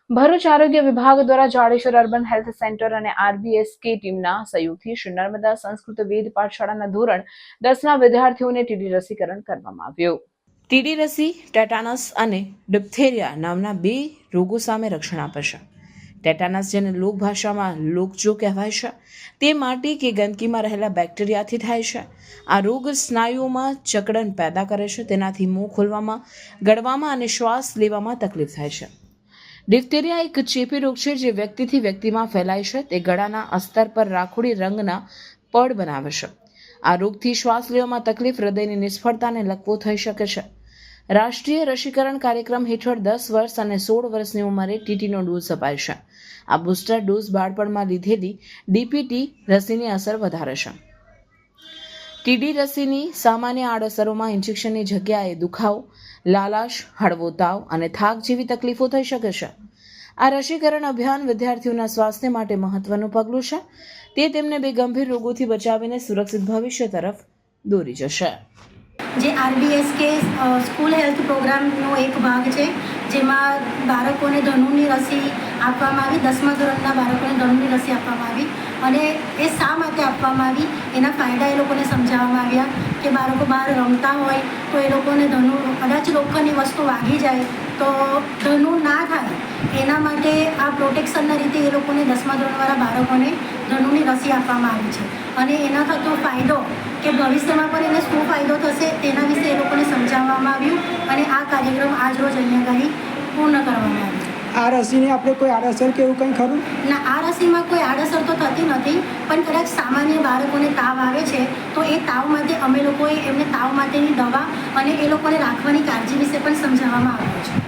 ભરૂચ આરોગ્ય વિભાગ દ્વારા જાડેશ્વર અર્બન હેલ્થ સેન્ટર અને આરબીએસકે ટીમના સહયોગથી શ્રી નર્મદા સંસ્કૃત વેદ પાઠશાળાના ધોરણ 10ના વિદ્યાર્થીઓને ટીડી રસીકરણ કરવામાં આવ્યું। ટીડી રસી ટેટાનસ અને ડિપ્થેરિયા નામના 2 રોગો સામે રક્ષણ આપે છે। ટેટાનસ, જેને લોકભાષામાં લોકજો કહેવાય છે, તે માટી કે ગંદકીમાં રહેલા બેક્ટેરિયાથી થાય છે। આ રોગ સ્નાયુઓમાં જકડન પેદા કરે છે, તેનાથી મોં ખોલવામાં, ગળવામાં અને શ્વાસ લેવામાં તકલીફ થાય છે। ડિપ્થેરિયા એક ચેપી રોગ છે જે વ્યક્તિથી વ્યક્તિમાં ફેલાય છે। તે ગળાના અસ્તર પર રાખોડી રંગના પડ બનાવે છે। આ રોગથી શ્વાસ લેવામાં તકલીફ, હૃદયની નિષ્ફળતા અને લકવો થઈ શકે છે। રાષ્ટ્રીય રસીકરણ કાર્યક્રમ હેઠળ 10 વર્ષ અને 16 વર્ષની ઉંમરે ટીટીનો ડોઝ અપાય છે। આ બુસ્ટર ડોઝ બાળપણમાં લીધેલી ડીપીટી રસીની અસર વધારે છે। ટીડી રસીની સામાન્ય આડઅસરોમાં ઇન્જેક્શનની જગ્યાએ દુખાવો, લાલાશ, હળવો તાવ અને થાક જેવી તકલીફો થઈ શકે છે। આ રસીકરણ અભિયાન વિદ્યાર્થીઓના સ્વાસ્થ્ય માટે મહત્વનું પગલું છે। તે તેમને 2 ગંભીર રોગોથી બચાવીને સુરક્ષિત ભવિષ્ય તરફ દોરી જશે। જે આરબીએસકે સ્કૂલ હેલ્થ પ્રોગ્રામનો એક ભાગ છે, જેમાં બાળકોને ધનુની રસી આપવામાં આવી। 10મા ધોરણના બાળકોને ધનુની રસી આપવામાં આવી અને એ શા માટે આપવામાં આવી, એના ફાયદા એ લોકોને સમજાવવામાં આવ્યા કે બાળકો બહાર રમતા હોય તો એ લોકોને ધનુ કદાચ લોખંડની વસ્તુ વાગી જાય તો ધનુ ના થાય, એના માટે આ પ્રોટેક્શનના રીતે એ લોકોને 10મા ધોરણવાળા બાળકોને ધનુની રસી આપવામાં આવી છે। અને એના થતો ફાયદો કે ભવિષ્યમાં પણ એને શું ફાયદો થશે તેના વિશે એ લોકોને સમજાવવામાં આવ્યું અને આ કાર્યક્રમ આજરોજ અહીંયા આગળ પૂર્ણ કરવામાં આવ્યો છે। આ રસીની આપણે કોઈ આડઅસર કે એવું કંઈ ખરું? ના, આ રસીમાં કોઈ આડઅસર તો થતી નથી, પણ કદાચ સામાન્ય બાળકોને તાવ આવે છે તો એ તાવ માટે અમે લોકોએ એમને તાવ માટેની દવા અને એ લોકોને રાખવાની કાળજી વિશે પણ સમજાવવામાં આવ્યું છે।